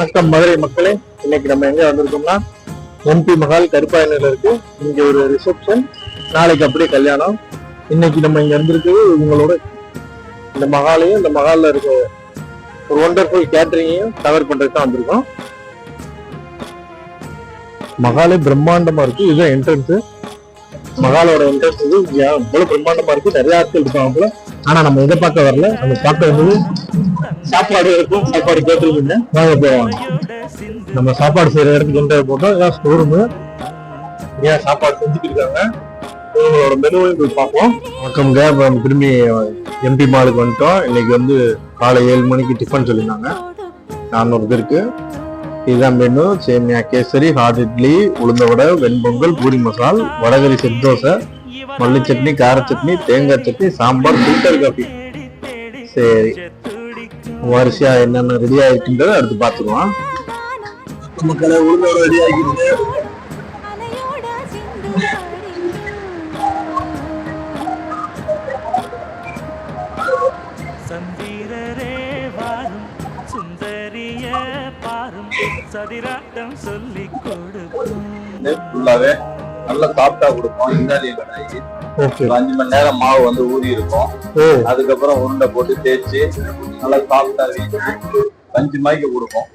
வணக்கம் மதுரை மக்களே. இன்னைக்கு நம்ம எங்க வந்திருக்கோம்னா எம்பி மஹால் கருப்பாயனில் இருக்கு. இங்க ஒரு ரிசப்ஷன், நாளைக்கு அப்படியே கல்யாணம். இன்னைக்கு நம்ம இங்க வந்திருக்கிறது உங்களோட இந்த மஹாலையும் இந்த மஹால்ல இருக்க ஒரு ஒண்டர்ஃபுல் கேட்டரிங்கையும் கவர் பண்றதுக்கு தான் வந்திருக்கோம். மஹாலே பிரம்மாண்டமா இருக்கு. இதுதான் என்ட்ரன்ஸ். மஹாலோட என்ட்ரன்ஸ் இது இவ்வளவு பிரம்மாண்டமா இருக்கு. நிறைய ஆட்கள் இருக்காங்க. ஆனா நம்ம இதை பார்க்க வரல. நம்ம பார்க்க வந்தது சாப்பாடு இருக்கும். சாப்பாடு கேட்டுருக்கீங்க, வாங்க போவாங்க. நம்ம சாப்பாடு செய்யற இடத்துக்கு என்டர் போட்டோம். இதான் ஸ்டோர் ரூம். ஏன் சாப்பாடு செஞ்சுட்டு இருக்காங்க, இவங்களோட மெனுவையும் போய் பார்ப்போம். வணக்கம்ங்க. திரும்பி எம்பி மாலுக்கு வந்துட்டோம். இன்னைக்கு வந்து காலை 7 மணிக்கு டிஃபன் சொல்லியிருந்தாங்க. 400 பேருக்கு. இதுதான் மெனு. சேமியா கேசரி, ஹாட் இட்லி, உளுந்த வடை, வெண்பொங்கல், பூரி மசால், வடகரி, செட் தோசை, மல்லி சட்னி, கார சட்னி, தேங்காய் சட்னி, சாம்பார், ஃபில்டர் காஃபி. சரி, வரிசையா என்னென்ன ரெடி ஆயிருக்குன்றத அடுத்து பாத்துருவோம். மக்களை உளுந்த வடை ரெடி ஆகிருக்கு. நல்லா சாப்பிட்டா கொடுப்போம். இந்தாலியம் கடாயி 5 மணி நேரம் மாவு வந்து ஊறி இருக்கும். அதுக்கப்புறம் உருண்டை போட்டு தேய்ச்சி நல்லா சாப்பிட்டா 5 மணிக்கு கொடுப்போம்.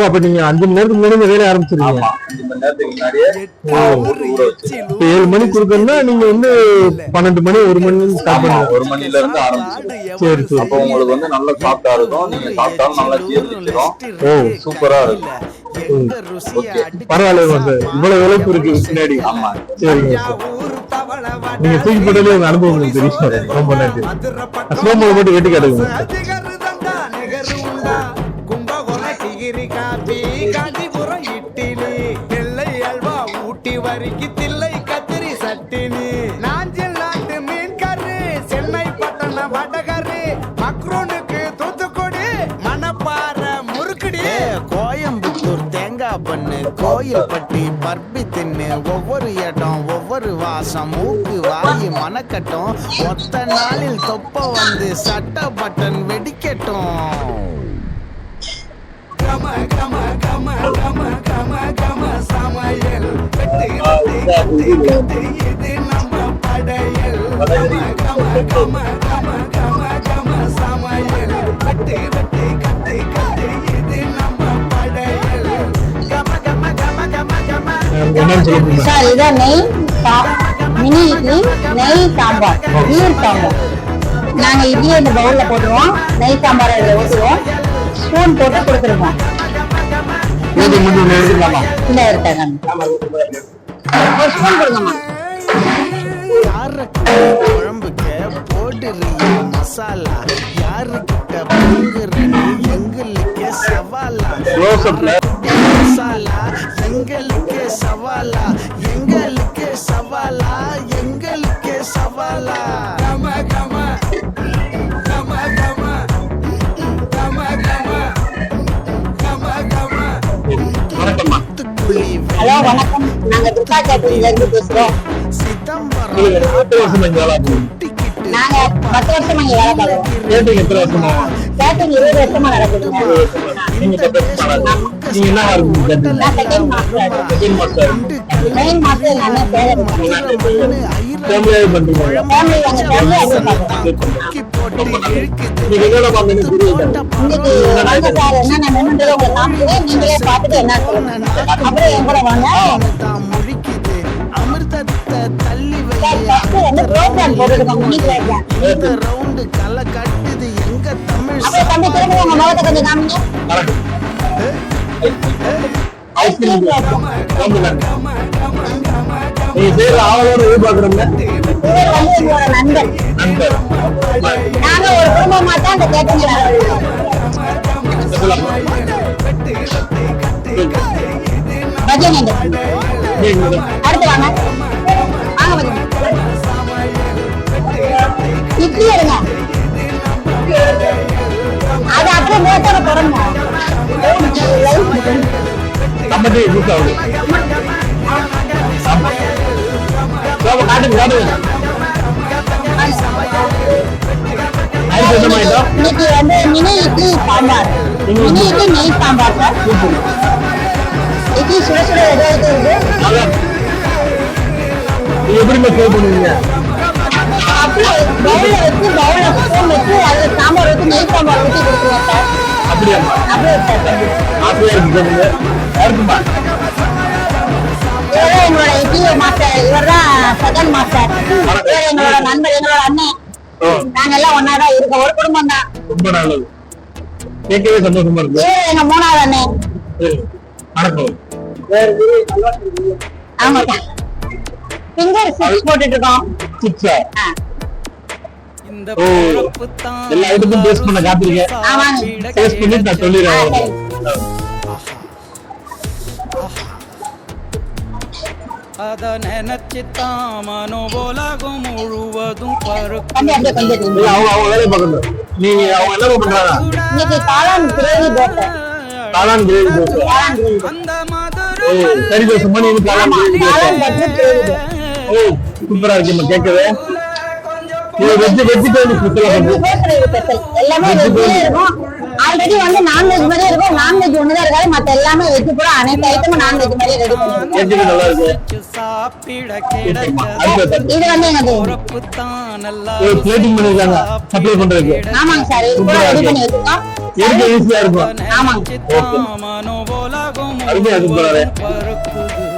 அப்ப நீங்க 5 மணி நேரத்துக்கு முன்னாடி வேலையை ஆரம்பிச்சிருக்கீங்க. 5 மணி நேரத்துக்கு முன்னாடியே ஊற வச்சு 7 மணிக்கு கொடுக்கணும்னா நீங்க வந்து 12 மணி 1 மணி ஸ்டார்ட் பண்ணுங்க. 1 மணில இருந்து ஆரம்பிச்சு. சரி சரி. அப்ப உங்களுக்கு வந்து நல்லா சாப்பிட்டா இருக்கும். நீங்க சாப்பிட்டாலும் நல்லா ஜீரணிச்சிடும். சூப்பரா இருக்கும். பரவாயில்ல. இவ்வளவு உழைப்பு இருக்கு பின்னாடி. ஆமா, சரிங்க. நீங்க தூக்கி போட்டாலே உங்க அனுபவம் தெரியும். ரொம்ப நன்றி. ஸ்லோமோல போட்டு வெட்டி காட்டுங்க. தில்லை கத்திரி சட்டினி, நாஞ்சில் நாட்டு மீன் கறி, சென்னை பட்டண வடகரி, மக்ரூனுக்கு தூத்துக்குடி, மணப்பாற முறுக்குடி, கோயம்புத்தூர் தேங்காய் பண்ணு, கோயில் பட்டி பர்பி தின்னு, ஒவ்வொரு இடம் ஒவ்வொரு வாசம், மூக்கு வாயு மணக்கட்டும், ஒத்த நாளில் தொப்ப வந்து சட்ட பட்டன் வெடிக்கட்டும். கம கம கம கம கம கம சமையல், இது நம்ம படையல். கம கம கம கம கம சமையல், வெட்டி வெட்டி கட்டி கட்டி, இது நம்ம படையல். கம கம கம கம கம. சார், இதான் நெய் மினி இட்லி, நெய் சாம்பார், பியூர் சாம்பார். நாங்க இட்லியை இந்த பவுல்ல போட்டுருவோம், நெய் சாம்பார் இதில் ஊற்றுவோம், ஸ்பூன் போட்டு கொடுத்துருவோம். இல்ல எடுத்தாங்க ஸ்பூன் கொடுங்கம்மா. குழம்புக்கு போடுறிய மசாலா, யாருக்கிட்ட பொங்குறனு எங்களுக்கு சவாலா, மசாலா எங்களுக்கு சவாலா, எங்களுக்கு சவாலா, எங்களுக்கு சவாலா. கம கம கம கம கம கம கம. ஹலோ, வணக்கம். நாங்க துர்கா கேட்டரிங்ல இருந்து பேசுறோம். நாங்க 10 வருஷமா இங்க வேலை பார்க்கிறோம். கேட்டரிங் 20 வருஷமா நடக்குதுங்க. மெயின் மாஸ்டர் என்ன பேர் நீங்களே பார்த்துட்டு என்ன சொல்லுங்க. அப்புறம் என் கூட வாங்க. அமிர்தத்தை தள்ளி ப்ரோக்ராம் போட்டுருக்கோம். ரவுண்டு களை கட்டுது எங்க தமிழ். அப்படியே தம்பி திரும்ப உங்க முகத்தை கொஞ்சம் காமிங்க. நாங்க ஒரு குடும்பமா தான் அந்த கேட்டீங்களா. அடுத்து வாங்க வாங்க இட்லி எடுங்க. அது அப்படியே மோட்டோட போடணும். இன்னைக்கு வந்து மினி இட்லி சாம்பார். மினி இட்லி நெய் சாம்பார் சார். இட்லி சுட சுட ரெடி ஆகிட்டு இருக்கு. அதான். நீங்க எப்படிமா சேவ் பண்ணுவீங்க? அப்படியே பவுல்ல வச்சு பவுல்ல ஸ்பூன் வச்சு அதுல சாம்பார் ஊற்றி நெய் சாம்பார் ஊற்றி கொடுத்துருவோம் சார். அப்படியாம்மா? அப்படியே சார். ஆசையா இருக்கு சொல்லுங்க. யாருக்குமா? இவர்தான் எங்களோட இட்லி மாஸ்டர். இவர்தான் செகண்ட் மாஸ்டர். இவர் எங்களோட நண்பர், எங்களோட அண்ணன். ஓ, நாங்க எல்லாம் ஒன்னாதான் இருக்கோம், ஒரு குடும்பம் தான். ரொம்ப நல்லது. கேட்கவே சந்தோஷமா இருக்கு. இவர் எங்க மூணாவது அண்ணன். சரி. வணக்கம். ஆமா சார். ஃபிங்கர் சிக்ஸ் போட்டுட்டு இருக்கோம். சிப்ஸா? ஓ, எல்லா ஐட்டமும் டேஸ்ட் பண்ண காத்திருக்கேன். ஆமாங்க. டேஸ்ட் பண்ணி நான் சொல்லிடுறேன். அத நினைச்சுத்தான் மனோபோலகம் முழுவதும் தம்பி அப்படியே கொஞ்சம் இல்ல, இருங்க. அவங்க வேலையை பார்க்கணும். நீங்க அவங்க என்ன பண்றாங்க? இன்னைக்கு காளான் கிரேவி தோசை. காளான் கிரேவி தோசை. காளான் கிரேவி தோசை. அந்த மதுரை ஓ, கறி தோசை மாதிரி இது காளான் ஆமா, கிரேவி காளான் தோசை. பட்டர் கிரேவி தோசை. ஓ, சூப்பரா இருக்குமா கேட்கவே. இது வெஜிடேரியன் ஸ்பெஷலா வெஜ் பண்ணுங்க. பேசுறது ஸ்பெஷல். எல்லாமே வெஜ்ஜே இருக்கும். ஆல்ரெடி வந்து நான்வெஜ் மாதிரியே இருக்கும். நான்வெஜ் ஒண்ணுதான் இருக்காது, மத்த எல்லாமே வெஜ் பூரா அனைத்து ஐட்டமும் நான்வெஜ் மாதிரியே ரெடி பண்ணிருக்கோம். கேட்கவே நல்லா இருக்கு. சாப்பிட அடுத்தது. இது வந்து எங்க கிடைப்புத்தான் நல்லா ஒரு பிளேட்டிங் பண்ணிருக்காங்க சப்ளை பண்றதுக்கு. ஆமாங்க சார், இது கூட ரெடி பண்ணி வச்சிருக்கோம். எடுக்க ஈஸியா இருக்கும். ஆமாங்க. மனோபோலகம் அருமையா இருக்கு போறாரு. பறக்குது.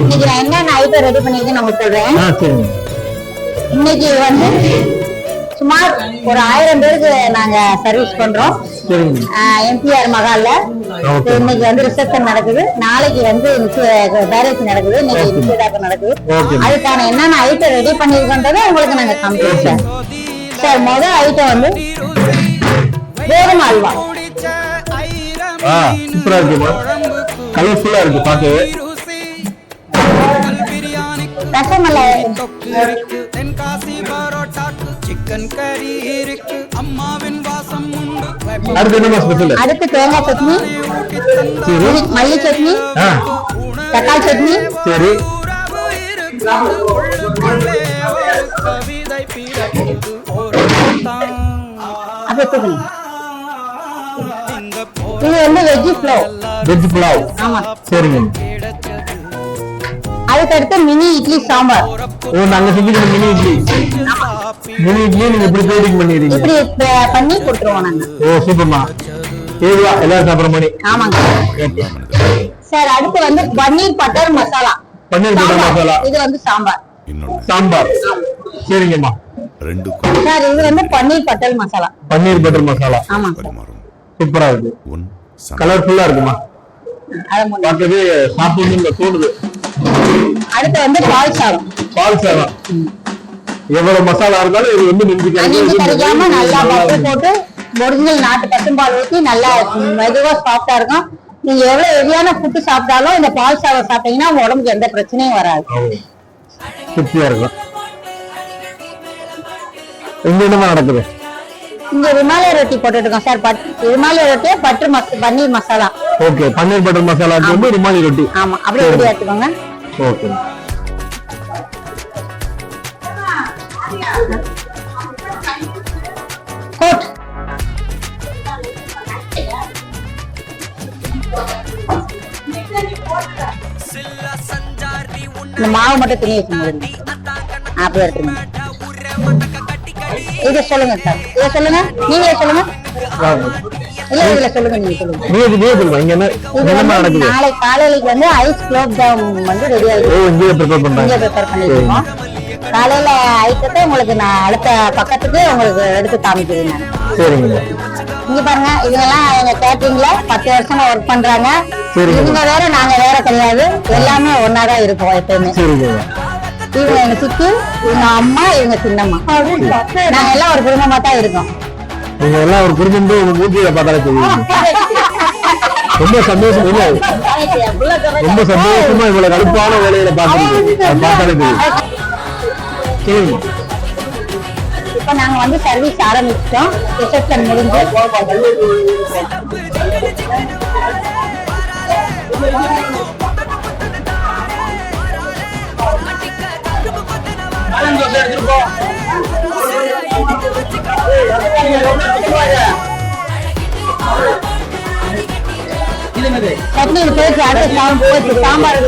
இன்னைக்கு நான் என்னென்ன ஐட்டம் ரெடி பண்ணிருக்கேன்னு உங்களுக்கு சொல்றேன். சரிங்க. இன்னைக்கு வந்து சுமார் ஒரு 1000 பேருக்கு நாங்க சர்வீஸ் பண்றோம். சரிங்க. எம்பிஆர் மகால்ல. Okay. இன்னைக்கு வந்து ரிசப்ஷன் நடக்குது, நாளைக்கு வந்து மேரேஜ் நடக்குது, இன்னைக்கு Okay. நிச்சயதார்த்தம் நடக்குது. Okay. அதுக்கான என்னென்ன ஐட்டம் ரெடி பண்ணிருக்கோன்றதை உங்களுக்கு நாங்க காமிக்கிறோம் சார். சார் முதல் ஐட்டம் வந்து கோதுமை அல்வா. சூப்பரா இருக்குமா? கலர்ஃபுல்லா இருக்கு பார்க்கவே. ரசமலாய் தென்காசி பரோட்டாக்கு சிக்கன் கறி இருக்கு அம்மாவின் வாசம் உண்டு. அடுத்து என்னமா ஸ்பெஷல்? அடுத்து தேங்காய் சட்னி, சரி. மல்லி சட்னி, ஆ, தக்காளி சட்னி, சரி. கவிதை பிறக்குது ஒரு தான். அப்படி தூக்கணும். இந்த இது வந்து வெஜ் ஃப்ளோ. வெஜ் புலாவ். ஆமா. சரிங்க. கிடைச்சது அதுக்கடுத்து மினி இட்லி சாம்பார். ஓ, நாங்க செஞ்சுக்கிற மினி இட்லி. மினி இட்லி நீங்க இப்படி பிளேட்டிங் பண்ணிடுறீங்க. இப்படி பண்ணி கொடுத்துருவோம் நாங்க. ஓ, சூப்பர்மா. ஏவா எல்லாரும் சாப்பிடுற மாதிரி. ஆமாங்க ஓகே. சார். அடுத்து வந்து பன்னீர் பட்டர் மசாலா. பன்னீர் பட்டர் சாம்பார். மசாலா. இது வந்து சாம்பார். சாம்பார். சரிங்கம்மா. சார் இது வந்து பன்னீர் பட்டர் மசாலா. பன்னீர் பட்டர் மசாலா. ஆமா. சூப்பரா இருக்கு. கலர்ஃபுல்லா இருக்குமா? அது முன்னாடி. பார்க்கவே சாப்பிடணும்னு தோணுது. அடுத்து வந்து பால் சாதம். பால் சாதம். எவ்வளவு மசாலா இருந்தாலும் இது வந்து அன்னைக்கு கறிக்காம நல்லா பட்டர் போட்டு ஒரிஜினல் நாட்டு பசும்பால் ஊற்றி நல்லா மெதுவா சாஃப்டா இருக்கும். நீங்க எவ்வளவு ஹெவியான ஃபுட்டு சாப்பிட்டாலும் இந்த பால் சாதம் சாப்பிட்டீங்கன்னா உங்க உடம்புக்கு எந்த பிரச்சனையும் வராது. திருப்தியா இருக்கும். இங்க என்னமா நடக்குது? இங்க விமாலய ரொட்டி போட்டுட்டு இருக்கோம் சார். விமாலய ரொட்டியே பன்னீர் மசாலா. ஓகே. பன்னீர் பட்டர் மசாலாக்கு வந்து ருமாலி ரொட்டி. ஆமா, அப்படியே ரெடி எடுத்துக்கோங்க. ஓகே. கோட். இந்த மாவு மட்டும் துணி வச்சு முடியுங்க. அப்படியே எடுத்துக்கோங்க. இதை சொல்லுங்க சார். இதை சொல்லுங்க. நீங்களே சொல்லுங்க. இல்ல இதுல சொல்லுங்க, நீங்க சொல்லுங்க. நீங்க சொல்லுங்க. இங்க என்ன இது என்னமா வந்து நடக்குது? நாளை காலையில வந்து ஐஸ் குலோப் ஜாம் வந்து ரெடி ஓ, ஆயிடுச்சு. இங்கே ப்ரிப்பேர் இங்கே பண்றாங்க. ப்ரிப்பேர் பண்ணிருக்கோம். காலையில ஐட்டத்தை உங்களுக்கு நான் அடுத்த பக்கத்துக்கு உங்களுக்கு எடுத்து காமிக்கிறேன் நான். சரிங்க. இங்க பாருங்க, இதெல்லாம் எங்க கேட்டரிங்ல 10 வருஷமா ஒர்க் பண்றாங்க. சரிங்க. இவங்க வேற நாங்க வேற கிடையாது, எல்லாமே ஒன்னாதான் இருப்போம் எப்பயுமே. சரிங்க. இவங்க எங்க சித்தி, இவங்க அம்மா, இவங்க சின்னம்மா, நாங்க எல்லாம் ஒரு குடும்பமா தான் இருக்கோம். நீங்க எல்லாம் ஒரு குடும்பம் உங்க மூஞ்சியில பார்த்தாலே தெரியும். ரொம்ப சந்தோஷம். இல்ல, ரொம்ப சந்தோஷமா இவ்வளவு கடுப்பான வேலையில பார்த்தாலே தெரியும். சரிங்க. இப்ப நாங்க வந்து சர்வீஸ் ஆரம்பிச்சிட்டோம். ரிசப்ஷன் முடிஞ்சு சட்னி போச்சு, அடுத்த போச்சு, சாம்பார்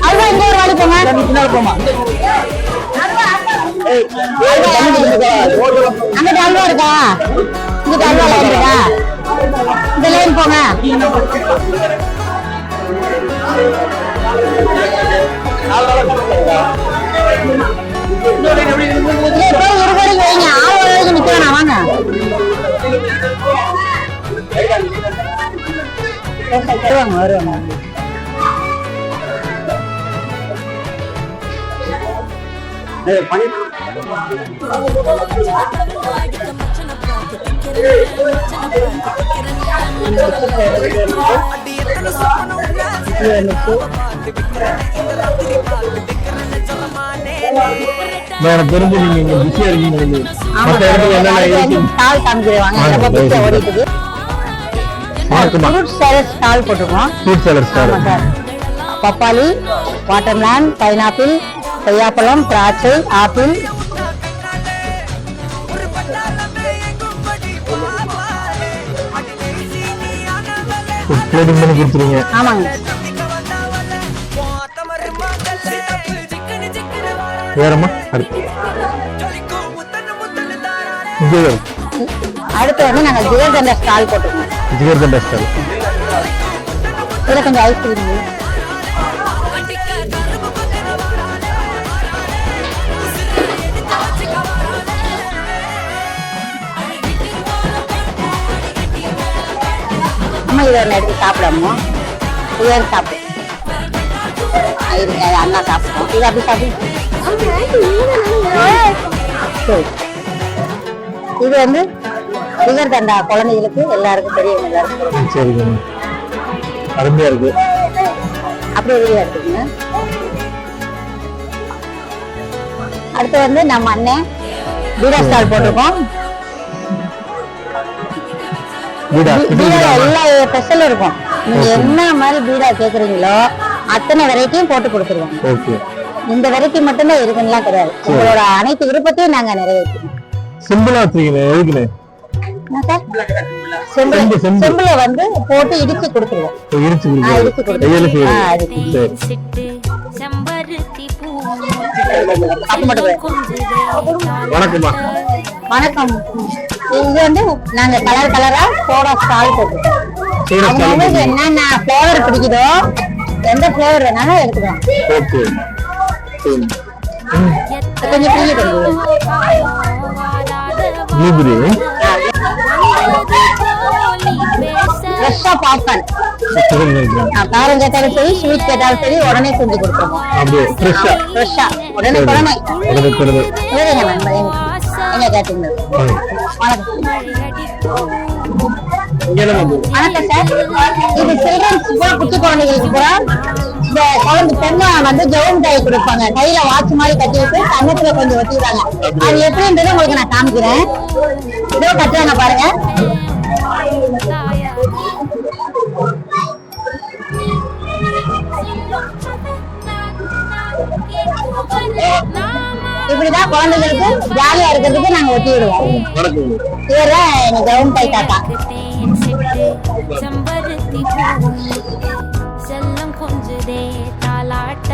அல்வா இங்க ஒரு வாடி போங்க. அங்கிட்ட அல்வா இருக்கா? இங்கிட்ட அல்வா லைன் இருக்கா? இந்த லைன் போங்க. இருபடி வைங்க, ஆள் வரைக்கும் நிக்க வேணாம், வாங்க. வருவாங்க வருவாங்க. எனக்கு தெரிஞ்சு நீங்க பிஸியா இருக்கீங்க. மத்த இடத்துல என்னென்ன இருக்கு? ஸ்டால் காமிக்கிறேன், ரொம்ப பிஸியா ஓடிட்டு. ஃப்ரூட் சாலட் ஸ்டால் போட்டுருக்கோம். Fruit salad stall. பப்பாளி, வாட்டர்மெலன், பைனாப்பிள், கொய்யாப்பழம், திராட்சை, ஆப்பிள். பிளேட்டிங் பண்ணி கொடுத்துருங்க. ஆமாங்க. வேறம்மா அடுத்து அடுத்து வந்து நாங்க ஜிகர்தண்டா ஸ்டால் போட்டுருக்கோம். ஜிகர்தண்டா ஸ்டால். இதுல கொஞ்சம் ஐஸ்கிரீம். அம்மா இதை ஒன்று எடுத்து சாப்பிடாமோ? இதை சாப்பிடு. இருக்கு, அண்ணா சாப்பிடுவோம். இது அப்படி சாப்பிடு. சரி. இது வந்து ஜிகர்தண்டா குழந்தைகளுக்கு எல்லாருக்கும் தெரியும். எல்லாருக்கும் சரிங்க, அருமையா இருக்கு. அப்படியே வெளியே எடுத்துக்கங்க. அடுத்து வந்து நம்ம அண்ணன் பீடா ஸ்டால் போட்டிருக்கோம். பீடா எல்லா ஸ்பெஷலும் இருக்கும். நீங்க என்ன மாதிரி பீடா கேக்குறீங்களோ அத்தனை வெரைட்டியும் போட்டு கொடுத்துருவோம். ஓகே. இந்த வெரைட்டி மட்டும்தான் இருக்குன்னுலாம் கிடையாது. உங்களோட அனைத்து விருப்பத்தையும் நாங்க நிறைவேற்றுவோம். சிம்பிளா வச்சுக்கீங்க. எதுக்குன்னு செம்புல வந்து போட்டு இடிச்சு கொடுத்துருவோம். வணக்கம். இது வந்து நாங்க கலர் கலரா சோடா ஸ்டால் போட்டுருக்கோம். உங்களுக்கு என்னென்ன ஃபிளேவர் பிடிக்குதோ எந்த ஃபிளேவர் வேணாலும் எடுத்துக்கலாம். கொஞ்சம் பிடிக்க தெரியும். ஃப்ரெஷ்ஷா பாப்கார்ன் காரம் கேட்டாலும் சரி, ஸ்வீட் கேட்டாலும் சரி, உடனே செஞ்சு கொடுத்துருவோம். ஃப்ரெஷ்ஷா உடனே உடனே என்ன கேட்டீங்க? வணக்கம் சார். இது சில்ட்ரன்ஸ் கூட குட்டி குழந்தைகளுக்கு கூட இந்த குழந்தை பெண்ணை வந்து ஜவுன் டை கொடுப்பாங்க. கையில வாட்ச் மாதிரி கட்டி வச்சு கண்ணத்துல கொஞ்சம் வச்சுக்கிறாங்க. அது எப்படின்றது உங்களுக்கு நான் காமிக்கிறேன். இதோ கட்டுறாங்க பாருங்க. இப்படிதான் குழந்தைகளுக்கு ஜாலியா இருக்கிறதுக்கு நாங்க ஒட்டி விடுவோம். இவர்தான் எங்க ஜவுன் டை தாத்தா. செல்லம் கொஞ்சதே தாலாட்ட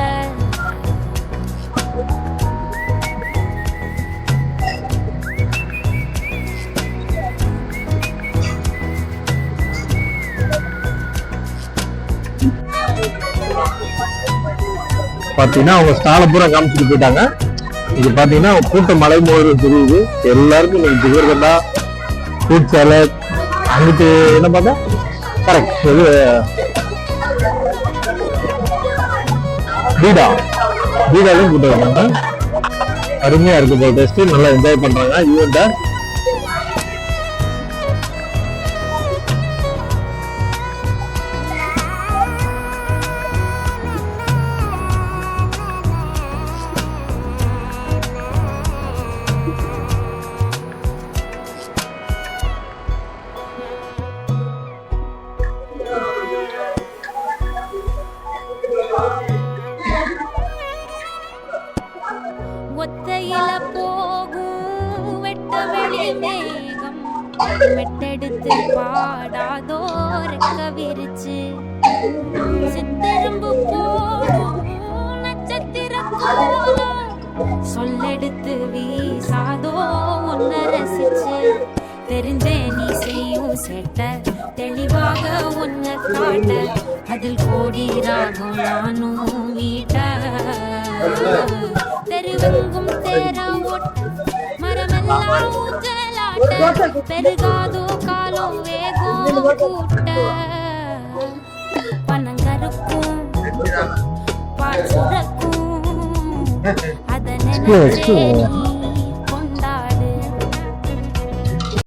பாத்தீங்கன்னா அவங்க ஸ்டால பூரா காமிச்சிட்டு போயிட்டாங்க. இது பாத்தீங்கன்னா கூட்டம் மலை மோது தெரியுது. எல்லாருக்கும் நீங்க ஜிகர்தண்டா, ஃப்ரூட் சாலட், அங்கிட்டு என்ன பார்த்தா கரெக்ட் இது பீடாலும் கூட்டம் இருக்காங்க. அருமையா இருக்கு போல டெஸ்ட். நல்லா என்ஜாய் பண்றாங்க ஈவெண்ட்டை. மெட்டெடுத்து பாடாதோ ரெக்க விரிச்சு சித்தெரும்பு போடும் நட்சத்திர கோலம் சொல்லெடுத்து வீசாதோ உன்னை ரசிச்சு தெரிஞ்சே நீ செய்யும் சேட்ட தெளிவாக உன்னை காட்ட அதில் கோடி ராகம் நானும் வீட்ட தெருவெங்கும் தேர ஓட்ட மரமெல்லாம் ஊஞ்சலாட்ட பெருகாதோ காலம் வேகம் கூட்ட பனங்கருக்கும் பால் சுரக்கும் அத நினைச்சே நீ